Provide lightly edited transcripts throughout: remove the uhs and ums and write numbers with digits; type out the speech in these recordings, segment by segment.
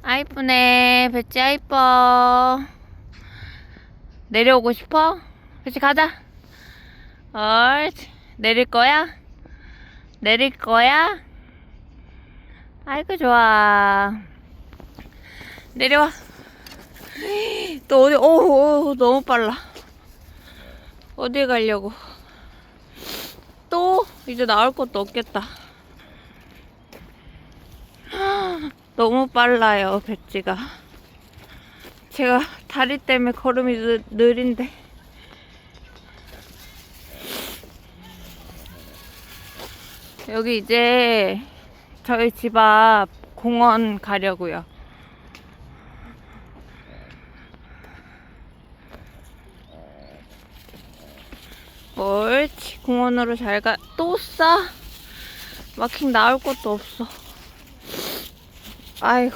아이쁘네. 배치 아이뻐. 내려오고 싶어? 배치 가자. 옳지. 내릴 거야? 내릴 거야? 아이고 좋아. 내려와. 또 어디? 오, 너무 빨라. 어디 가려고? 또 이제 나올 것도 없겠다. 너무 빨라요, 배지가. 제가 다리 때문에 걸음이 느린데. 여기 이제 저희 집 앞 공원 가려고요. 옳지. 공원으로 잘 가. 또 싸? 마킹 나올 것도 없어. 아이고.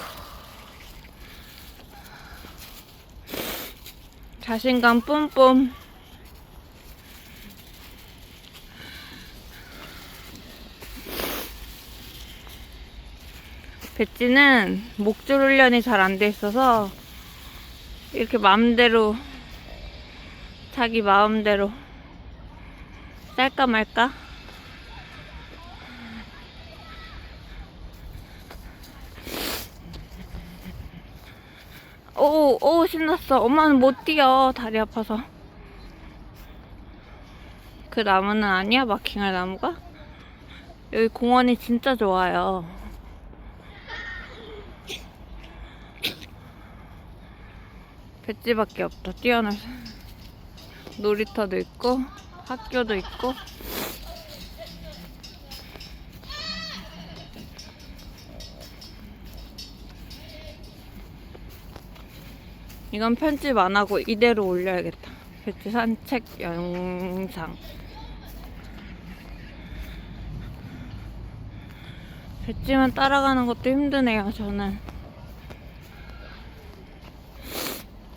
자신감 뿜뿜. 배지는 목줄 훈련이 잘 안 돼 있어서 이렇게 마음대로, 자기 마음대로 짤까 말까. 오, 신났어. 엄마는 못 뛰어. 다리 아파서. 그 나무는 아니야? 마킹할 나무가? 여기 공원이 진짜 좋아요. 배지밖에 없다. 뛰어놀 놀이터도 있고 학교도 있고. 이건 편집 안 하고 이대로 올려야겠다. 배지 산책 영상. 배지만 따라가는 것도 힘드네요, 저는.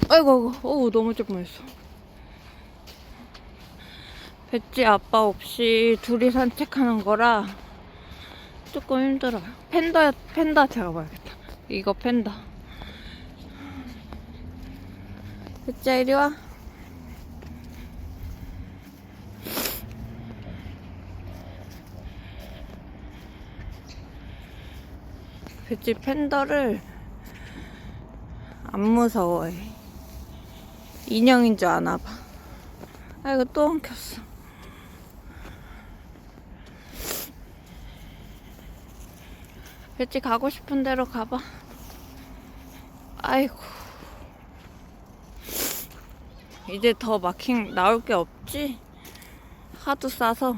아이고, 너무 조금했어. 배지 아빠 없이 둘이 산책하는 거라 조금 힘들어요. 팬더 잡아봐야겠다. 이거 팬더. 배지야, 이리 와. 배지 팬더를 안 무서워해. 인형인 줄 아나 봐. 아이고, 또 엉켰어. 배지 가고 싶은 대로 가봐. 아이고. 이제 더 마킹 나올 게 없지? 하도 싸서.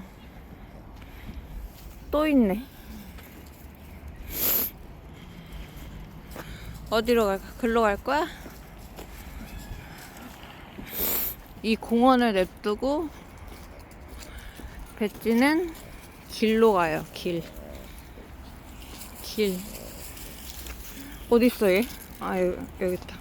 또 있네. 어디로 갈까? 글로 갈 거야? 이 공원을 냅두고 배지는 길로 가요. 길. 어딨어 얘? 아, 여기 있다.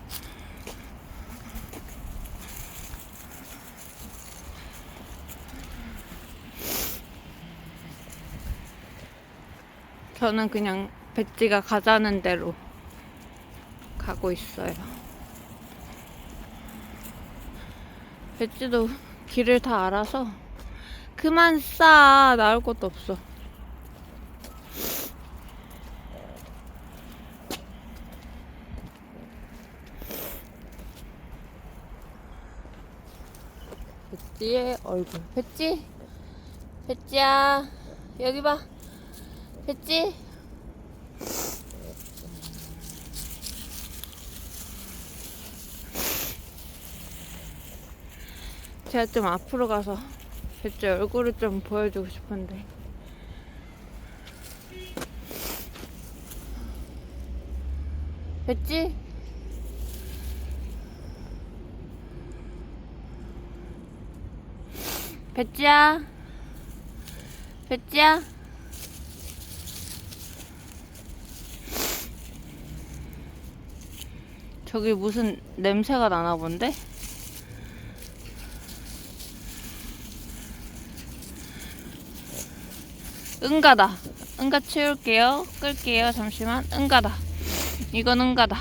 저는 그냥 배지가 가자는 대로 가고 있어요. 배지도 길을 다 알아서. 그만 싸. 나올 것도 없어. 배지의 얼굴. 배지야, 여기 봐. 배지. 제가 좀 앞으로 가서 배지 얼굴을 좀 보여주고 싶은데. 배지? 배지야? 배지야? 저기 무슨 냄새가 나나 본데? 응가다. 응가 치울게요. 끌게요. 잠시만. 응가다. 이건 응가다.